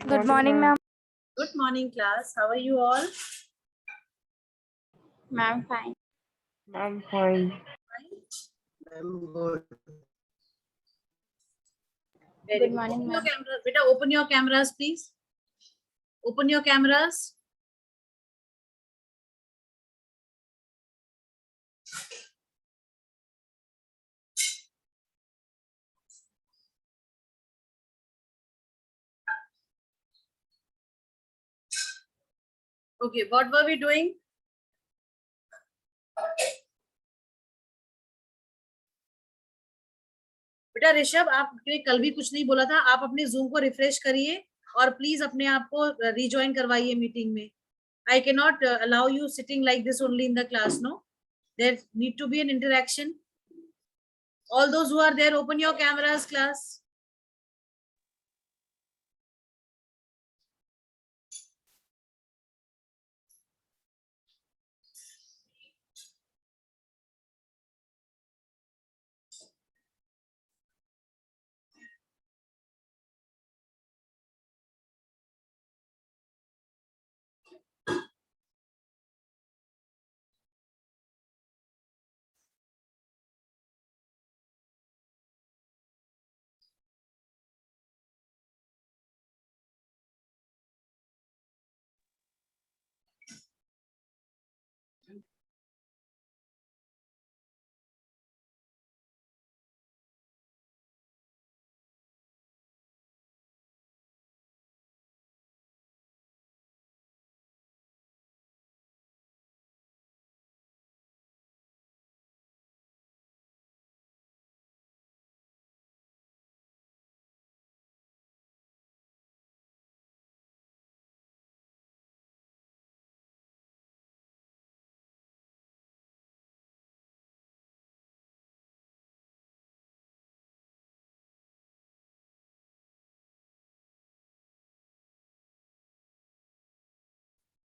Good morning, ma'am. Good morning, class. How are you all? Ma'am, fine. I'm fine. I'm good. Very Good good. morning, Open your ma'am. cameras. Beta, open your cameras, please. Open your cameras. Okay, what were we doing? बेटा ऋषभ, आपने कल भी कुछ नहीं बोला था. आप अपने जूम को रिफ्रेश करिए और प्लीज अपने आप को रिजॉइन करवाइए मीटिंग में. I cannot allow you sitting like this only in the class. No, there need to be an interaction. All those who are there, open your cameras, class.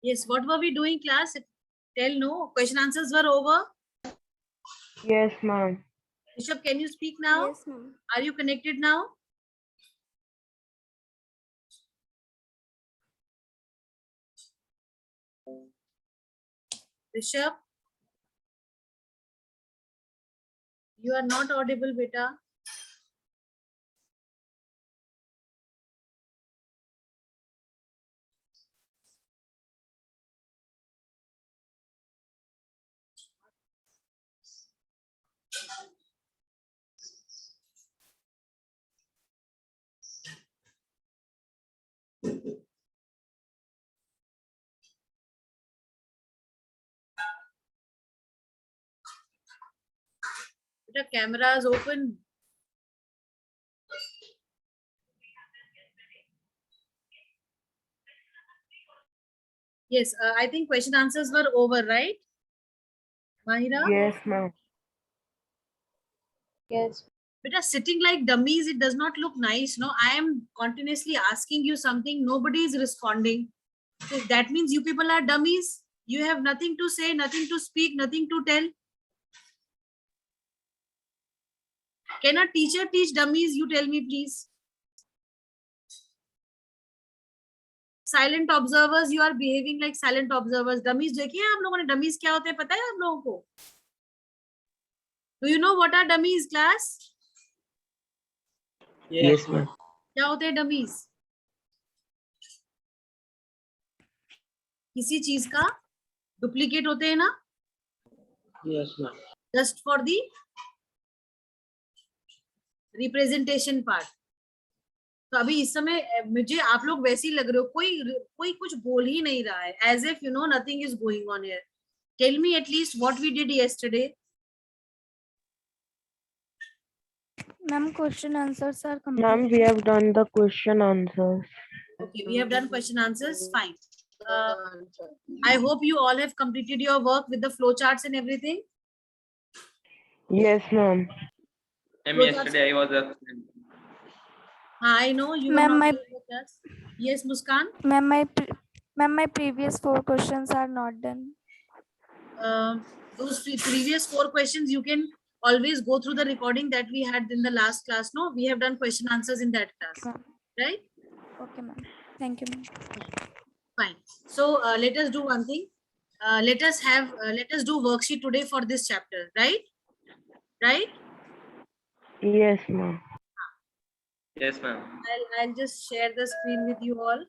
Yes, what were we doing, class? Tell no. Question answers were over. Yes, ma'am. Rishabh, can you speak now? Yes, ma'am. Are you connected now? Rishabh, you are not audible, beta. Beta, camera is open. Yes, I think question answers were over, right? Mahira? Yes, ma'am. Yes. Beta, sitting like dummies, it does not look nice. No, I am continuously asking you something. Nobody is responding. So that means you people are dummies. You have nothing to say, nothing to speak, nothing to tell. Can a teacher teach dummies? You tell me, please. Silent observers, you are behaving like silent observers. Dummies देखिए आप लोगों ने, dummies क्या होते हैं पता है आप लोगों को? Do you know what are dummies, class? Yes, ma'am. क्या होते हैं dummies? किसी चीज का डुप्लीकेट होते हैं ना? Yes, ma'am. Just for the representation part. तो अभी इस समय मुझे आप लोग वैसे ही लग रहे हो, कोई कुछ बोल ही नहीं रहा है, as if you know nothing is going on here. Tell me at least what we did yesterday. Ma'am, question answers are complete. Ma'am, we have done the question answers. Okay, we have done question answers. Fine. I hope you all have completed your work with the flow charts and everything. Yes, ma'am. Ma'am, yesterday I was absent. I know you were Ma'am, not my- there with us. Yes, Muskan. Ma'am, my previous 4 questions are not done. Those previous 4 questions you can always go through the recording that we had in the last class. No, we have done question answers in that class, Ma'am. right? Okay, ma'am. Thank you, ma'am. Fine. So let us do one thing. Let us do worksheet today for this chapter, right? Right? Yes, ma'am. Yes, ma'am. I'll just share the screen with you all.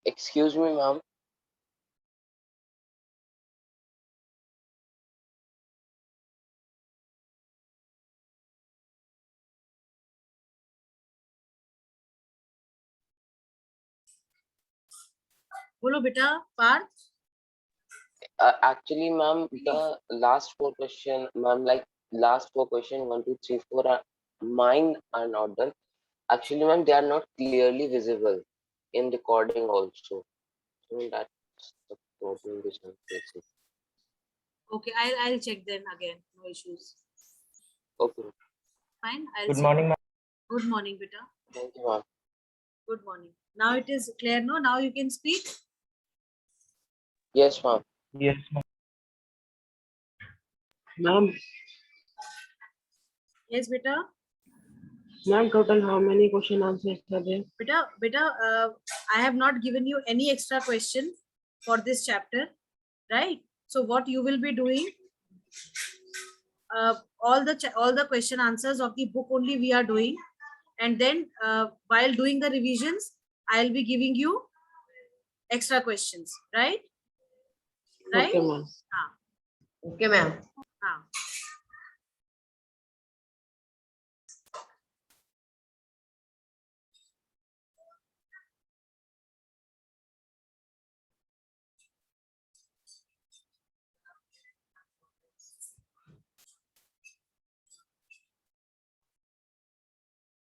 Excuse me, ma'am. बोलो बेटा Partha. Actually, ma'am, the last four question, ma'am, like last four question, 1, 2, 3, 4, are mine are not done. Actually, ma'am, they are not clearly visible in recording also. So that's the problem which I'm facing. Okay, I'll check then again. No issues. Okay, Fine. Good morning, ma'am. Good morning, beta. thank you, ma'am. Good morning. Now it is clear, no? Now you can speak. Yes, ma'am. Yes, ma'am. Ma'am, Yes, beta. ma'am, total how many question answers are there? Beta, I have not given you any extra question for this chapter, right? So what you will be doing, all the question answers of the book only we are doing, and then while doing the revisions, I'll be giving you extra questions, right? Right? Okay, ma'am. Ah, Okay, ma'am. ah.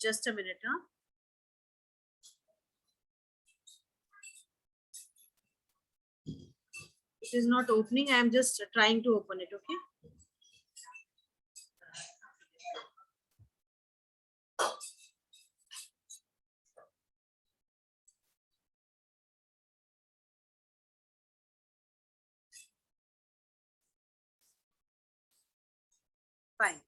Just a minute, huh? It is not opening. I am just trying to open it, okay? Fine.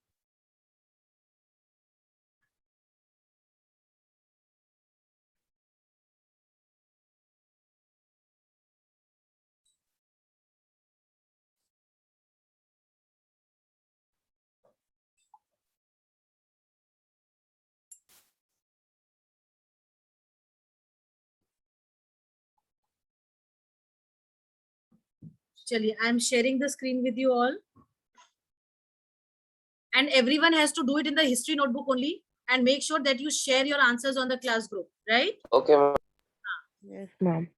चलिए, I am sharing the screen with you all. And everyone has to do it in the history notebook only. And make sure that you share your answers on the class group, right? Okay, ma'am. Yes, ma'am.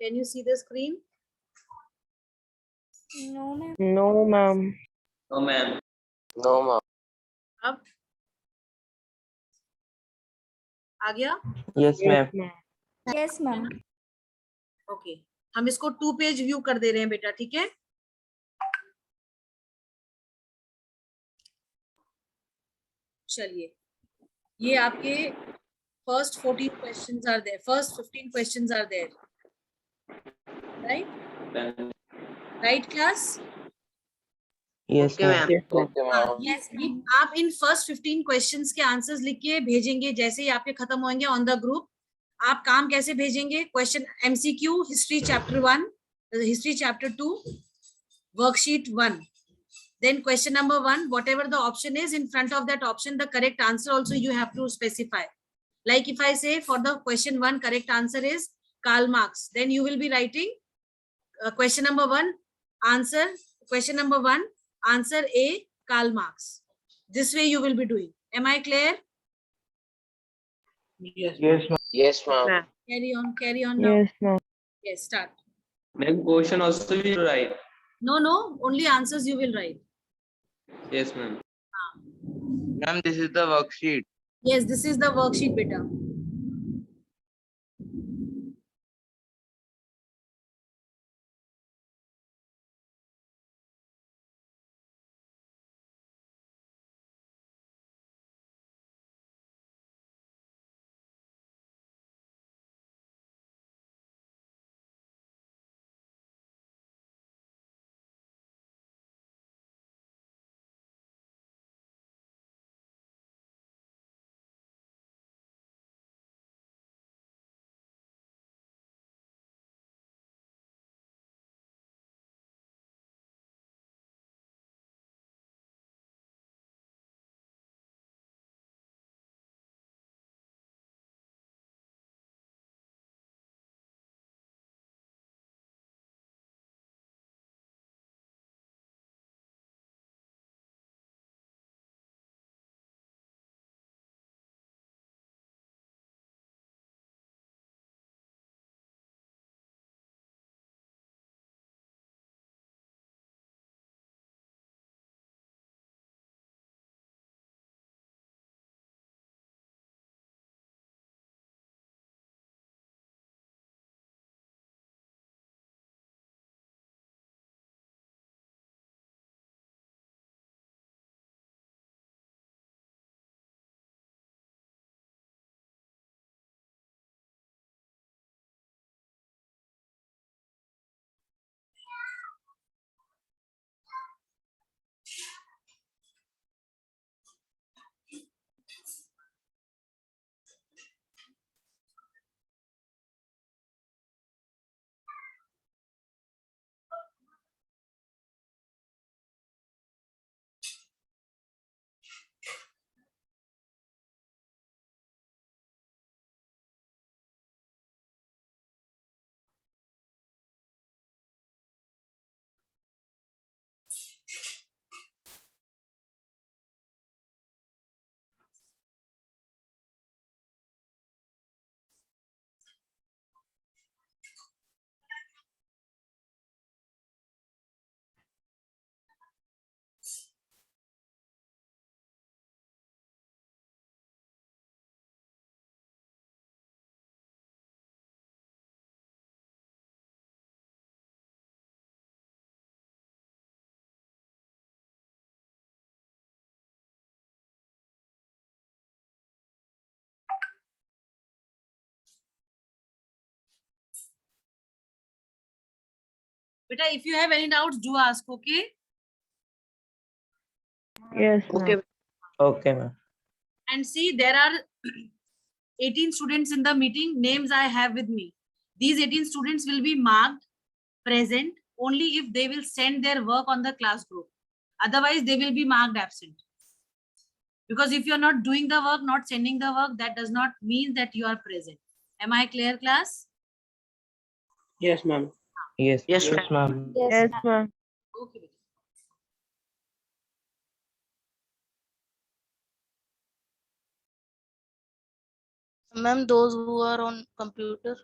Can you see the screen? No, ma'am. No, ma'am. No, ma'am. No, ma'am. अब आ गया? Yes, ma'am. Yes, ma'am. Okay, हम इसको 2 page view कर दे रहे हैं बेटा, ठीक है? चलिए, ये आपके first 14 questions are there, first 15 questions are there, right? Right, class? Yes, Okay, ma'am. ma'am. Okay, हाँ, ma'am. ये आप इन फर्स्ट 15 क्वेश्चंस के आंसर्स लिख के भेजेंगे जैसे ही आपके खत्म होंगे ऑन द ग्रुप. आप काम कैसे भेजेंगे? Question MCQ history chapter 1, history chapter 2, worksheet 1. Then question number 1, whatever the option is, in front of that option, the correct answer also you have to specify. Like if I say for the question 1, correct answer is Karl Marx, then you will be writing question number 1, answer, question number 1, answer A, Karl Marx. This way you will be doing. Am I clear? Yes, Yes, ma'am. Yes, ma'am. Carry on now. Yes, ma'am. Yes, start. Ma'am, question also we write. No, only answers you will write. Yes, ma'am. Ma'am, this is the worksheet. Yes, this is the worksheet, beta. Beta, if you have any doubts, do ask, okay? Yes, Okay. ma'am. Okay, ma'am. And see, there are 18 students in the meeting. Names I have with me. These 18 students will be marked present only if they will send their work on the class group. Otherwise, they will be marked absent. Because if you're not doing the work, not sending the work, that does not mean that you are present. Am I clear, class? Yes, ma'am. Yes. Yes, Yes, ma'am. Yes, Yes, ma'am. ma'am. Okay. Ma'am, those who are on computer.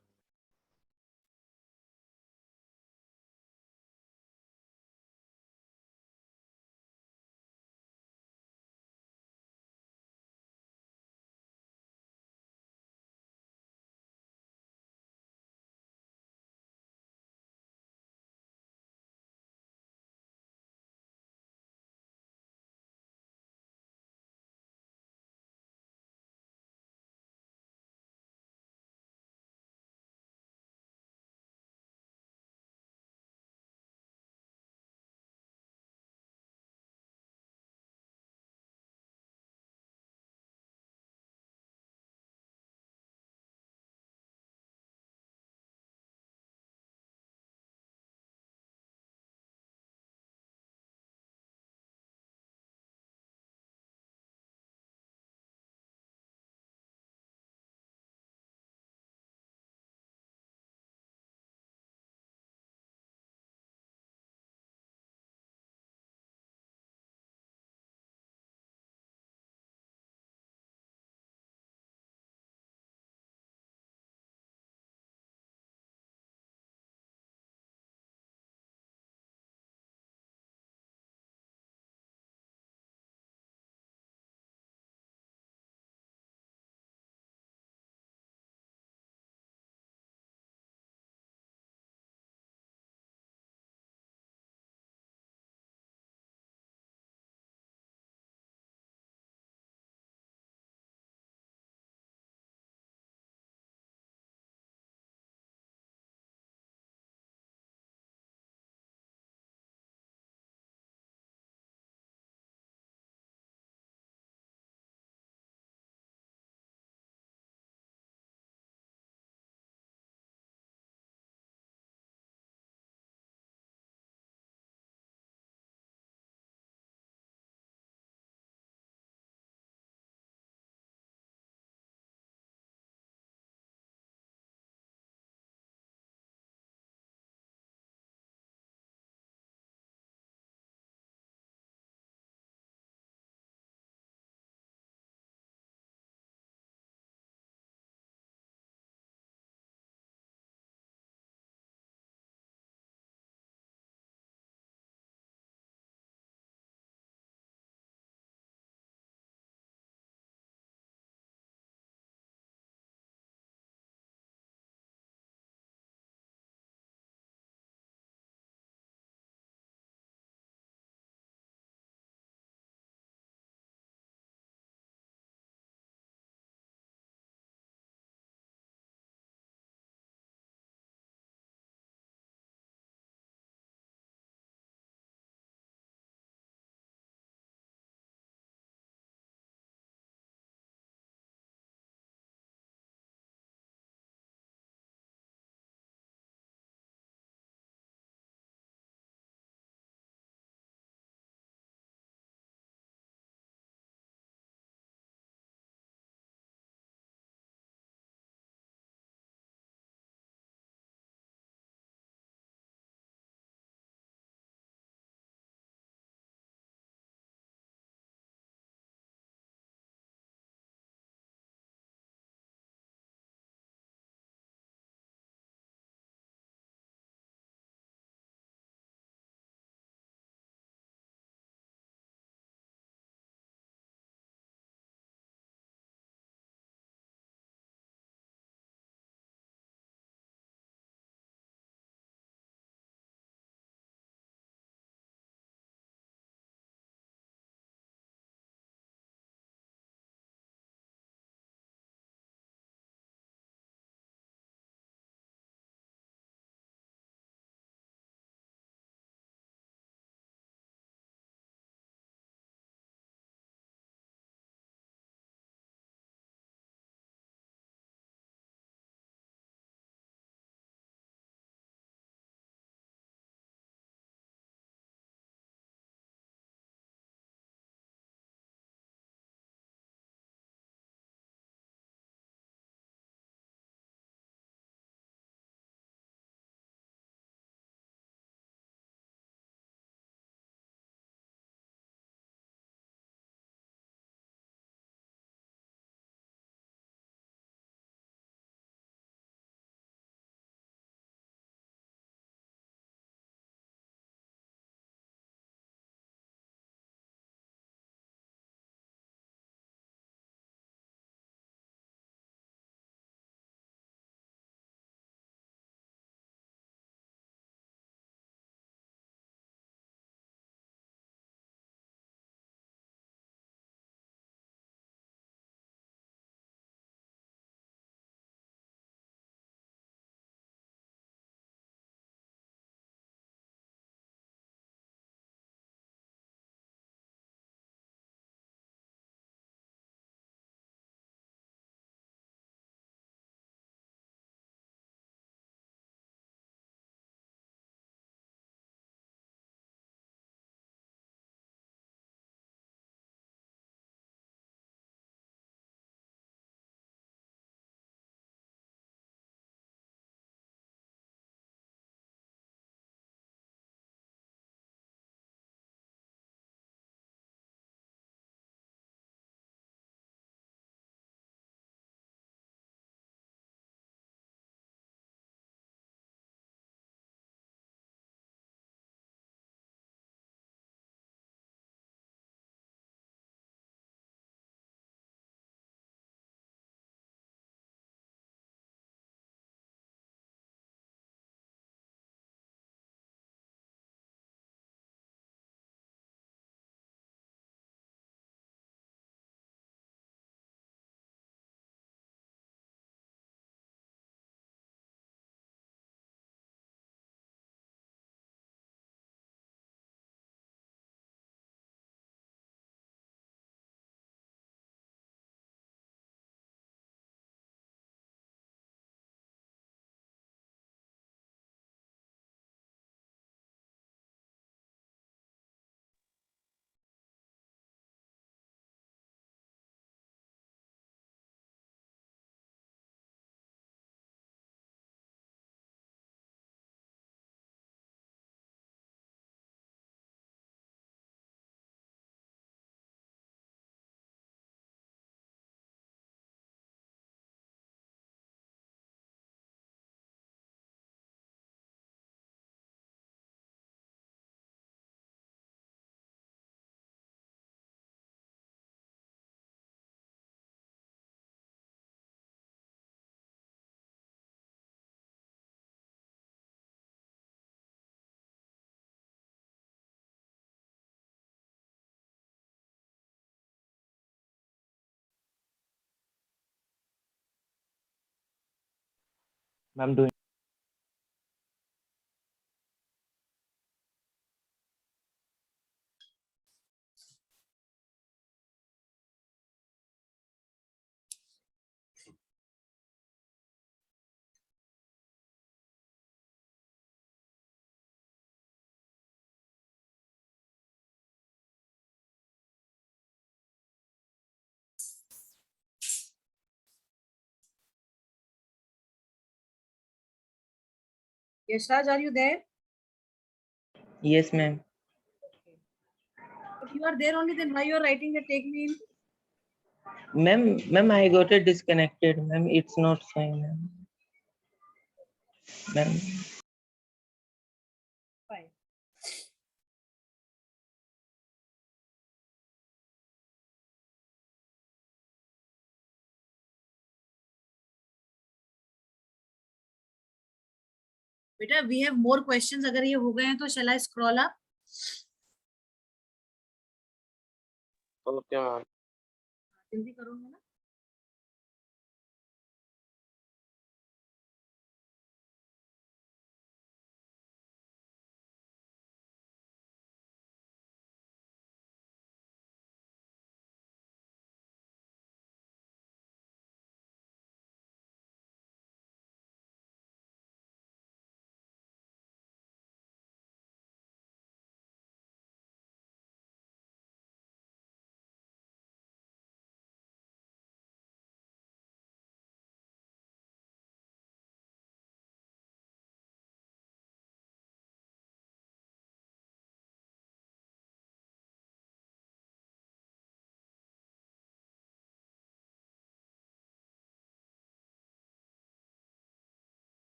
Ma'am, doing. Yashraj, are you there? Yes, ma'am. If you are there only, then why you are writing the take me in? Ma'am, I got it disconnected. Ma'am, it's not showing, ma'am. Ma'am, Fine. बेटा, we have more questions. अगर ये हो गए हैं तो shall I scroll up? Okay, ma'am. जल्दी करोगे ना?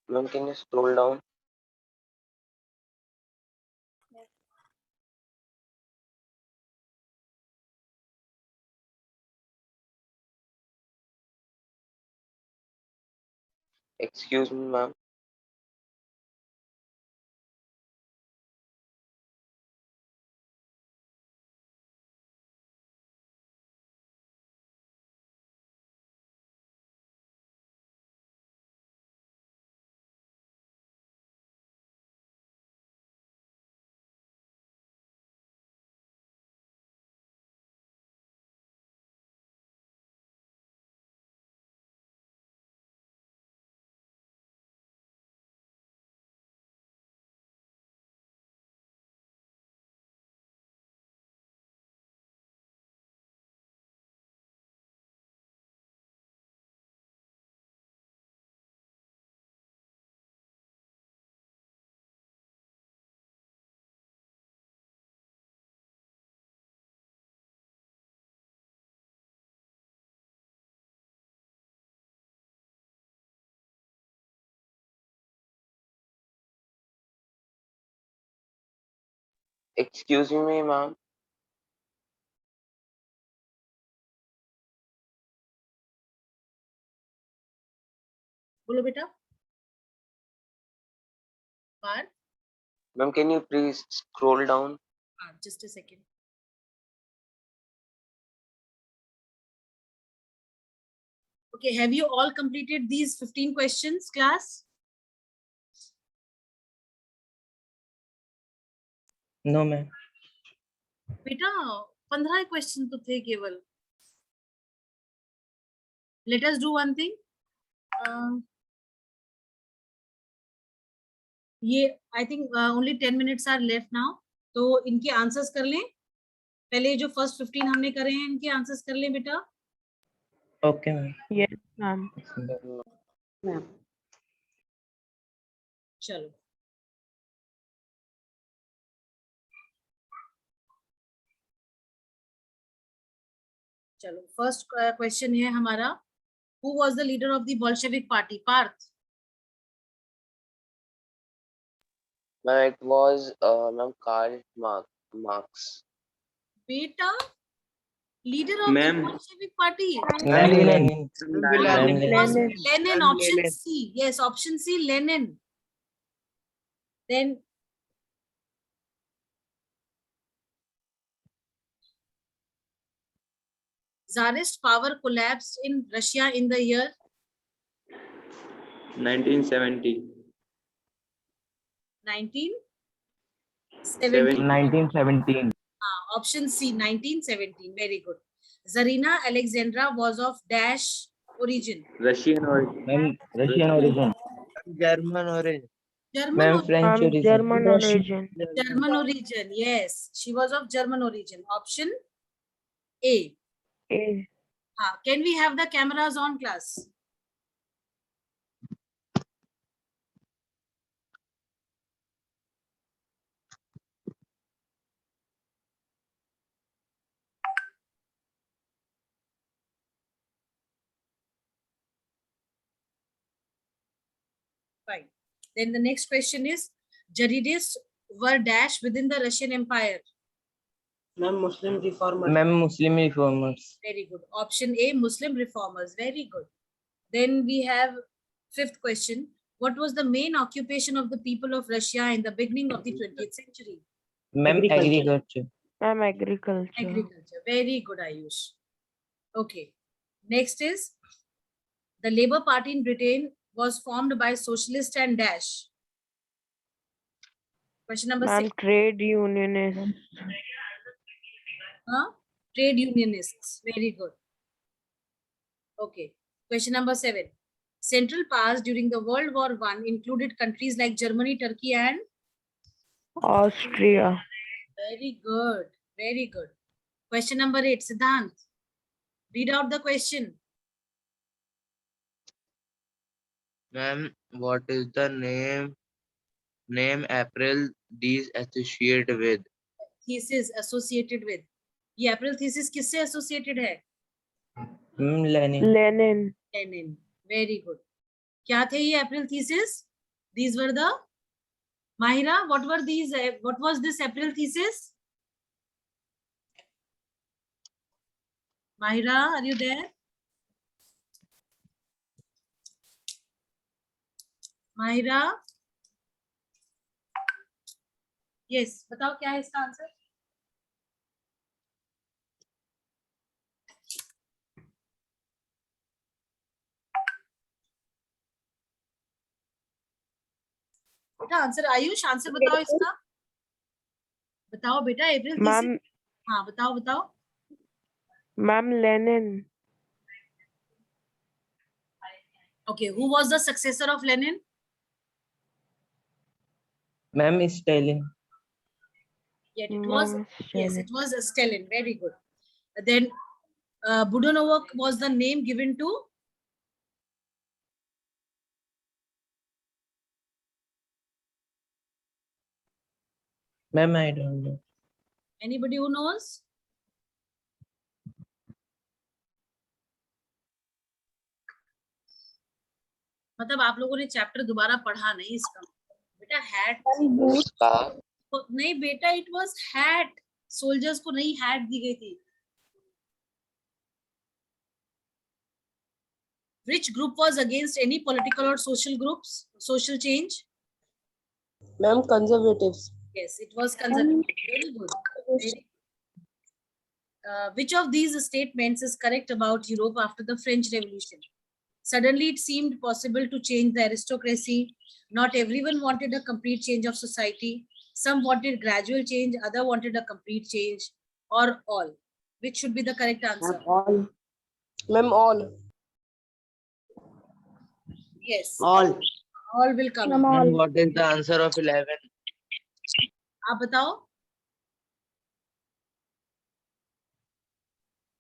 Ma'am, can you scroll down? Excuse me, ma'am. Excuse me, ma'am. बोलो बेटा. Parth, Ma'am, can you please scroll down? just a second. Okay, have you all completed these 15 questions, class? no, ma'am. बेटा 15 question तो थे केवल. Let us do one thing. ये I think only 10 minutes are left now. तो इनके answers कर लें. पहले जो फर्स्ट 15 हमने करे हैं इनके आंसर्स कर लें बेटा. Okay, ma'am. Yes, ma'am. चलो. चलो फर्स्ट क्वेश्चन है हमारा. Who was the leader of the Bolshevik party? Parth. Ma'am, it was ma'am Karl Marx. बेटा leader of the Ma'am. Bolshevik party. Ma'am, Lenin. It was Lenin. Lenin. Option C. Yes, option C. Lenin. Then Tsarist power collapsed in Russia in the year 1970. 1917. 1917. Option C. 1917. Very good. Zarina Alexandra was of dash origin. Russian origin. Ma'am, Russian origin. German origin. German Ma'am, origin. French origin. German origin. German origin. Yes, she was of German origin. Option A. A. Can we have the cameras on, class? Fine. Then the next question is, Jaridists were dash within the Russian Empire. Ma'am, Muslim reformer. Ma'am, Muslim reformers. Very good. Option A, Muslim reformers. Very good. Then we have fifth question. What was the main occupation of the people of Russia in the beginning of the 20th century? Ma'am, agriculture. Ma'am, agriculture. Agriculture. Very good, Ayush. Okay. Next is, the Labour Party in Britain was formed by socialist and dash. Question number Ma'am, 6. trade unionists. Trade unionists. Very good. Okay. Question number 7. Central powers during the World War I included countries like Germany, Turkey, and Austria. very good. Very good. Question number 8. Siddhant, read out the question. Ma'am, what is the name April these associate with? Thesis associated with. ये April thesis किससे associated है? Lenin. Lenin. Lenin. Very good. क्या थे ये April thesis? These were the Mahira, what were these? What was this April thesis? Mahira, are you there? Mahira? Yes, बताओ क्या है इसका आंसर? बेटा आंसर, आयुष आंसर बताओ इसका. बताओ बेटा अप्रैल Ma'am, थीसिस. हाँ बताओ बताओ. Ma'am, Lenin. Okay, who was the successor of Lenin? Ma'am, Stalin. Yet it was, Ma'am, yes, Stalin. it was Stalin. Very good. Then Budanovok was the name given to Ma'am, I don't know. anybody who knows? मतलब आप लोगों ने chapter दोबारा पढ़ा नहीं इसका. बेटा hat Scarf. नहीं बेटा, इट वाज हैट. सोल्जर्स को नहीं हैट दी गई थी. Which group was against any political or social groups, social change? Ma'am, conservatives. Yes, it was conservative. Very good. Very, which of these statements is correct about Europe after the French Revolution? Suddenly, it seemed possible to change the aristocracy. Not everyone wanted a complete change of society. Some wanted gradual change, other wanted a complete change, or all. Which should be the correct answer? All. Ma'am, all. Yes, All. all will come. Ma'am, in. all. Ma'am, what is the answer of 11? आप बताओ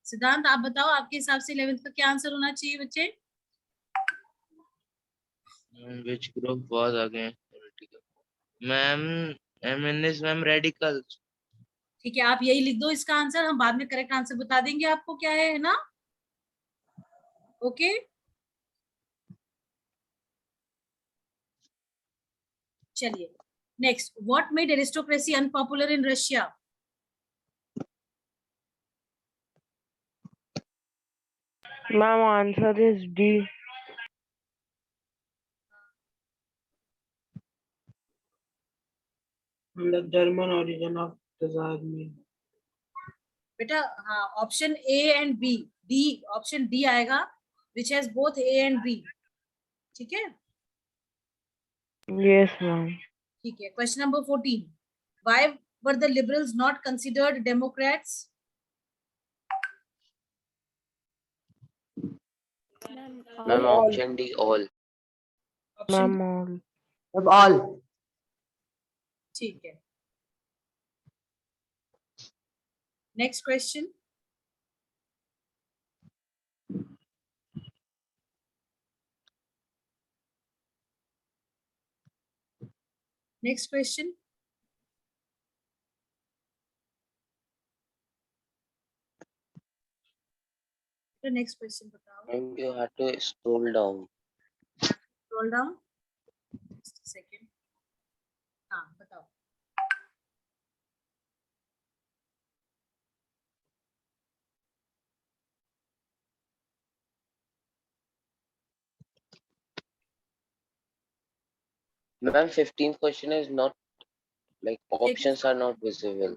सिद्धांत, आप बताओ आपके हिसाब से 11th का क्या आंसर होना चाहिए बच्चे? Which group was against political? Ma'am, ma'am, radicals. ठीक है, आप यही लिख दो इसका आंसर, हम बाद में करेक्ट आंसर बता देंगे आपको क्या है ना? ओके, चलिए next. What made aristocracy unpopular in Russia? Ma'am, answer is D. The German origin of the Tsar mean. बेटा हाँ, option A and B, D, option D आएगा, which has both A and B. ठीक है, Yes, ma'am. ठीक है. Question number 14. Why were the liberals not considered democrats? Ma'am, option D, all. Option Ma'am, all. All. ठीक है. Next question. Next question. तो next question बताओ. Ma'am, you have to scroll down. Scroll down. Second. हाँ बताओ. Ma'am, 15th question is not, like, options are not visible.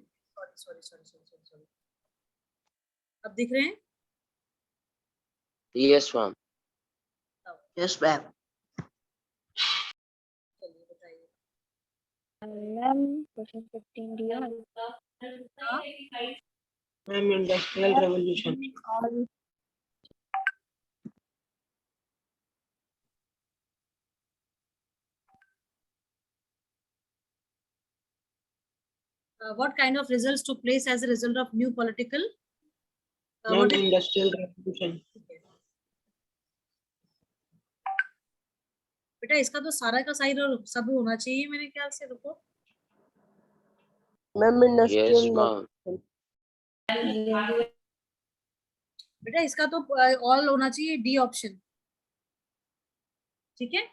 Sorry. अब दिख रहे हैं? Yes, ma'am. Yes, ma'am. चलिए बताइए. Ma'am, question 15 दिया. Ma'am, Industrial Revolution. All. What kind of results took place as a result of new political? Ma'am, What is- Industrial Revolution. बेटा इसका तो सारा का सही सब होना चाहिए मेरे ख्याल से. रुको. Ma'am, Yes, industrial. ma'am. बेटा इसका तो ऑल होना चाहिए, डी ऑप्शन. ठीक है,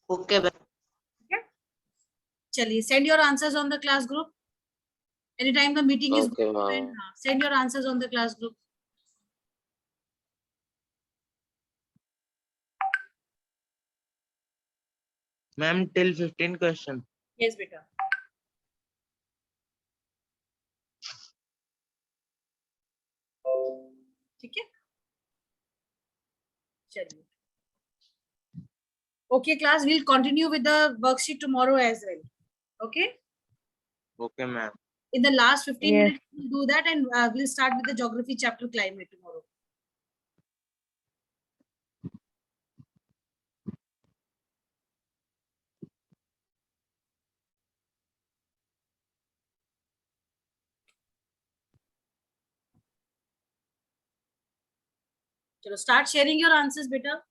Okay, ma'am. चलिए. Send your answers on the class group. Any time the meeting is Okay, ma'am. Send your answers on the class group. Ma'am, till 15 question. Yes बेटा. ठीक है, चलिए. Okay, class, we'll continue with the worksheet tomorrow as well. Okay, Okay, ma'am. in the last 15 Yes. minutes we'll do that, and we'll start with the geography chapter climate tomorrow. चलो, start sharing your answers beta.